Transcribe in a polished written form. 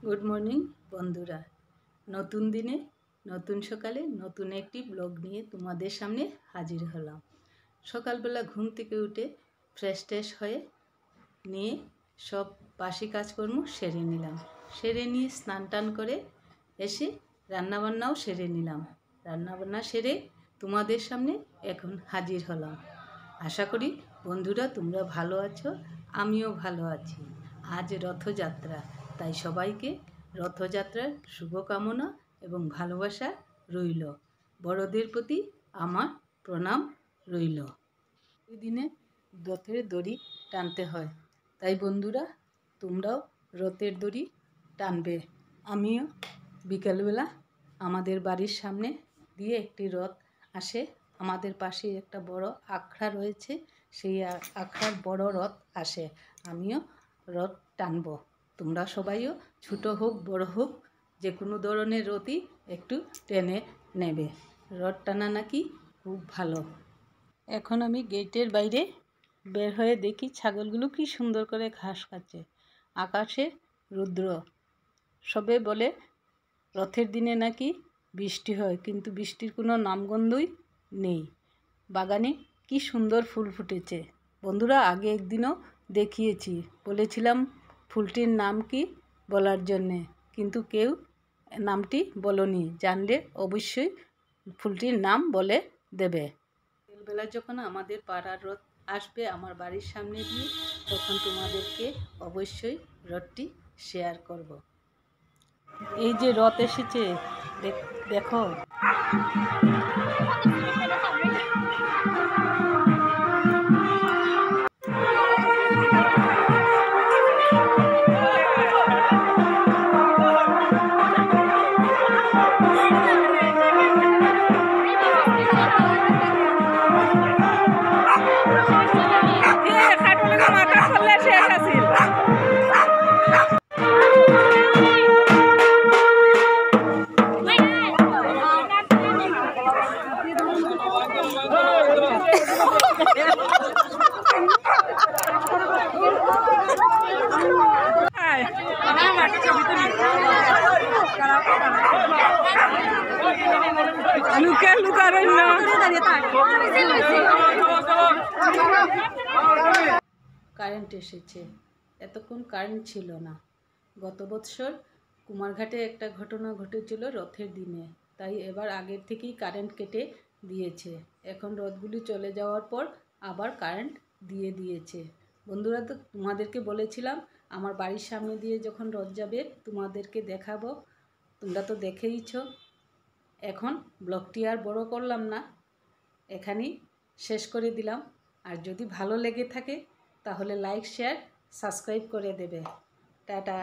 Good morning বন্ধুরা। নতুন দিনে নতুন সকালে নতুন একটি ব্লগ নিয়ে তোমাদের সামনে হাজির হলাম। সকালবেলা ঘুম থেকে উঠে ফ্রেশ হয়ে নিয়ে সব বাসি কাজকর্ম সেরে নিলাম। সেরে নিয়ে স্নান টান করে এসে রান্নাবান্নাও সেরে নিলাম। রান্নাবান্না সেরে তোমাদের সামনে এখন হাজির হলাম। আশা করি বন্ধুরা তোমরা ভালো আছো, আমিও ভালো আছি। আজ রথযাত্রা, তাই সবাইকে রথযাত্রার শুভকামনা এবং ভালোবাসা রইল। বড়দের প্রতি আমার প্রণাম রইল। এই দিনে রথের দড়ি টানতে হয়, তাই বন্ধুরা তোমরাও রথের দড়ি টানবে। আমিও বিকেলবেলা আমাদের বাড়ির সামনে দিয়ে একটি রথ আসে। আমাদের পাশে একটা বড় আখড়া রয়েছে, সেই আখড়ার বড় রথ আসে। আমিও রথ টানব। তোমরা সবাইও ছোটো হোক বড় হোক যে কোনো ধরনের রথই একটু টেনে নেবে। রথ টানা নাকি খুব ভালো। এখন আমি গেটের বাইরে বের হয়ে দেখি ছাগলগুলো কি সুন্দর করে ঘাস খাচ্ছে। আকাশে রুদ্র। সবে বলে রথের দিনে নাকি বৃষ্টি হয়, কিন্তু বৃষ্টির কোনো নামগন্ধই নেই। বাগানে কি সুন্দর ফুল ফুটেছে। বন্ধুরা আগে একদিনও দেখিয়েছি, বলেছিলাম ফুলটির নাম কি বলার জন্যে, কিন্তু কেউ নামটি বলনি। জানলে অবশ্যই ফুলটির নাম বলে দেবে। বিকেলবেলা যখন আমাদের পাড়ার রথ আসবে আমার বাড়ির সামনে দিয়ে, তখন তোমাদেরকে অবশ্যই রথটি শেয়ার করব। এই যে রথ এসেছে, দেখো। কারেন্ট এসেছে, এতক্ষণ কারেন্ট ছিল না। গত বছর কুমারঘাটে একটা ঘটনা ঘটেছিল রথের দিনে, তাই এবার আগের থেকেই কারেন্ট কেটে দিয়েছে। এখন রথগুলি চলে যাওয়ার পর আবার কারেন্ট দিয়ে দিয়েছে। বন্ধুরা, তো তোমাদেরকে বলেছিলাম আমার বাড়ির সামনে দিয়ে যখন রথ যাবে তোমাদেরকে দেখাবো। তোমরা তো দেখেইছ। এখন ব্লগটি আর বড় করলাম না, এখানেই শেষ করে দিলাম। আর যদি ভালো লেগে থাকে তাহলে লাইক, শেয়ার, সাবস্ক্রাইব করে দেবে। টাটা।